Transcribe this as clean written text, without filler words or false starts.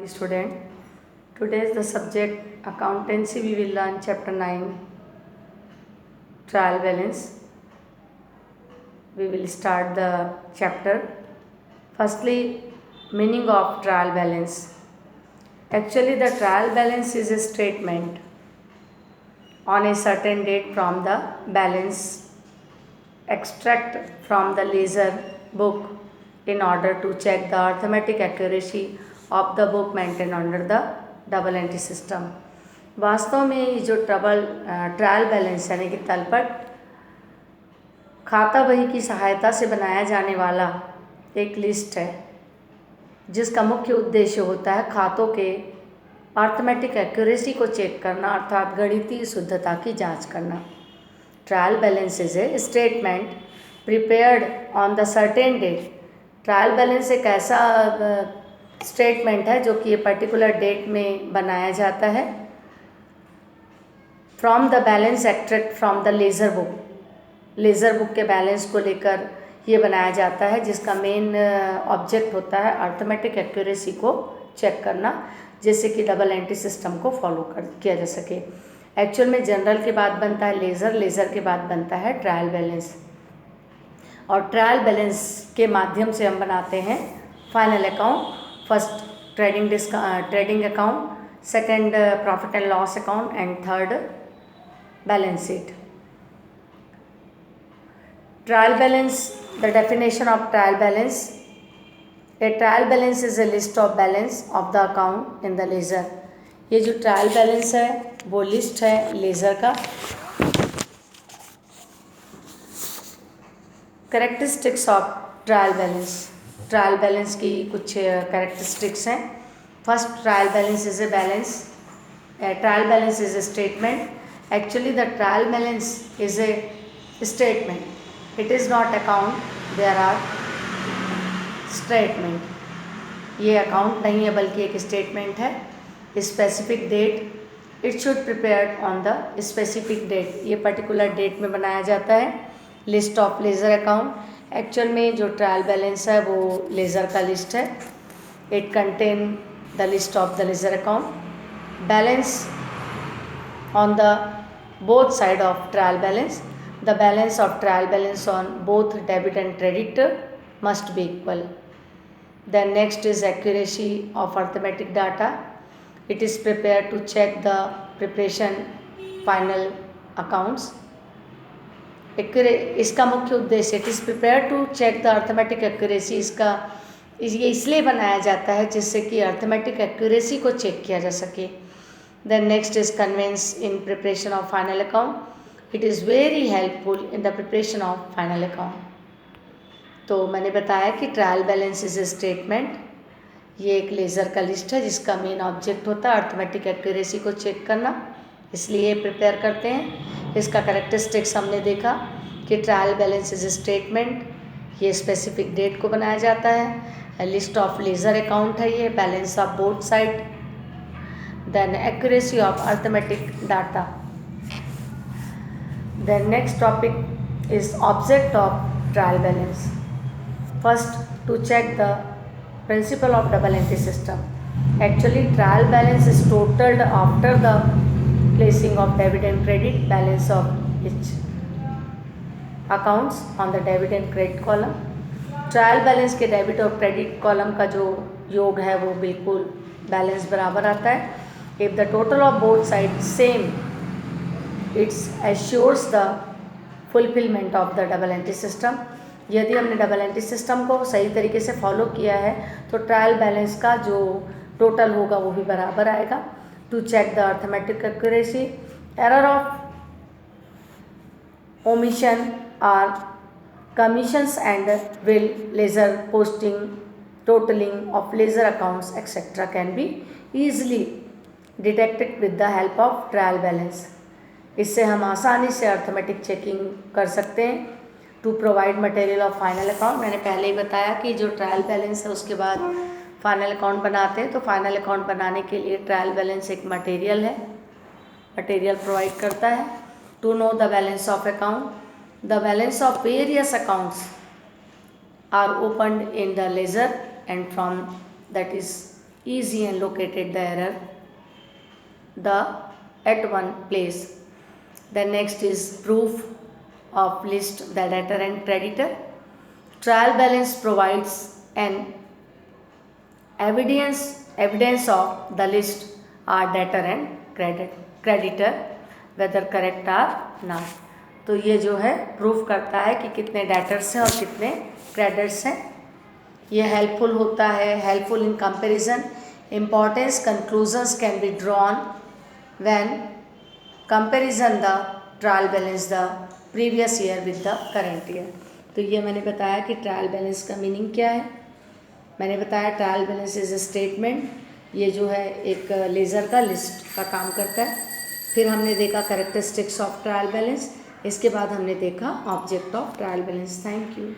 student. Today is the subject accountancy. We will learn chapter 9 trial balance. We will start the chapter. Firstly, meaning of trial balance. Actually, the trial balance is a statement on a certain date from the balance extract from the ledger book in order to check the arithmetic accuracy of the book maintained under the double entry system. वास्तव में ये जो trial balance यानी कि तलपट खाता बही की सहायता से बनाया जाने वाला एक लिस्ट है जिसका मुख्य उद्देश्य होता है खातों के अर्थमेटिक एक्यूरेसी को चेक करना अर्थात गणितीय शुद्धता की जांच करना. Trial balance is a statement prepared on the certain date. Trial balance एक ऐसा स्टेटमेंट है जो कि ये पर्टिकुलर डेट में बनाया जाता है from the balance extract from the laser book. Laser book के बैलेंस को लेकर ये बनाया जाता है जिसका मेन ऑब्जेक्ट होता है अर्थमेटिक एक्यूरेसी को चेक करना जिससे कि डबल एंट्री सिस्टम को फॉलो किया जा सके. एक्चुअल में जनरल के बाद बनता है लेज़र के बाद बनता है ट्रायल बैलेंस और ट्रायल बैलेंस के माध्यम से हम बनाते हैं final account. First trading account, second profit and loss account and third balance sheet. Trial balance, the definition of trial balance. A trial balance is A list of balance of the account in the laser. ये जो trial balance है वो list है ledger का. Characteristics of trial balance. Trial balance की कुछ characteristics हैं. First, trial balance is a balance. Trial balance is a statement. Actually the trial balance is a statement. It is not account. There are statement. ये account नहीं है बल्कि एक statement है. Specific date, it should prepared on the specific date. ये particular date में बनाया जाता है. List of ledger account. Actual में जो ट्रायल बैलेंस है वो लेज़र का लिस्ट है. It contain the list of the laser account. Balance on the both side of trial balance. The balance of trial balance on both debit and credit must be equal. Then next is accuracy of arithmetic data. It is prepared to check the preparation final accounts. इसका मुख्य उद्देश्य it is prepare to check the arithmetic accuracy. ये इसलिए बनाया जाता है जिससे कि अर्थमेटिक एक्यूरेसी को चेक किया जा सके. Then next is convenience in preparation of final account. It is very helpful in the preparation of final account. तो मैंने बताया कि trial balance is a statement. ये एक लेज़र का लिस्ट है जिसका मेन ऑब्जेक्ट होता है अर्थमेटिक एक्यूरेसी को चेक करना, इसलिए प्रिपेयर करते हैं. इसका कैरेक्टरिस्टिक्स हमने देखा कि trial balance is a statement. ये स्पेसिफिक डेट को बनाया जाता है. लिस्ट ऑफ लेज़र अकाउंट है ये. Balance of both side. Then accuracy of arithmetic data. Then next topic is object of trial balance. First, to check the principle of double entry system. Actually, trial balance is totaled after the placing of debit and credit balance of each accounts on the debit and credit column. Trial balance के debit और credit column का जो योग है वो बिल्कुल balance बराबर आता है. If the total of both side same, it's assures the fulfilment of the double entry system. यदि हमने डबल एंट्री सिस्टम को सही तरीके से फॉलो किया है तो ट्रायल बैलेंस का जो टोटल होगा वो भी बराबर आएगा. To check the arithmetic accuracy, error of omission or commissions and bill, ledger posting, totalling of ledger accounts etcetera can be easily detected with the help of trial balance. इससे हम आसानी से अर्थमेटिक चेकिंग कर सकते हैं. To provide material of final account. मैंने पहले ही बताया कि जो ट्रायल बैलेंस है उसके बाद फाइनल अकाउंट बनाते हैं, तो फाइनल अकाउंट बनाने के लिए ट्रायल बैलेंस एक मटेरियल है, मटेरियल प्रोवाइड करता है. To know the balance of account. The balance of various accounts are opened in the ledger and from that is easy and located the error at one place. The next is proof of list the debtor and creditor. Trial balance provides an evidence of the list are debtor and creditor whether correct or not. तो ये जो है proof करता है कि कितने debtors हैं और कितने क्रेडिटर्स हैं. ये हेल्पफुल होता है, helpful in comparison. Importance conclusions can be drawn when comparison the trial balance the previous year with the current year. तो ये मैंने बताया कि ट्रायल बैलेंस का मीनिंग क्या है. मैंने बताया trial balance is a statement. ये जो है एक लेज़र का लिस्ट का काम करता है. फिर हमने देखा कैरेक्टरिस्टिक्स ऑफ ट्रायल बैलेंस. इसके बाद हमने देखा object of trial balance. Thank you.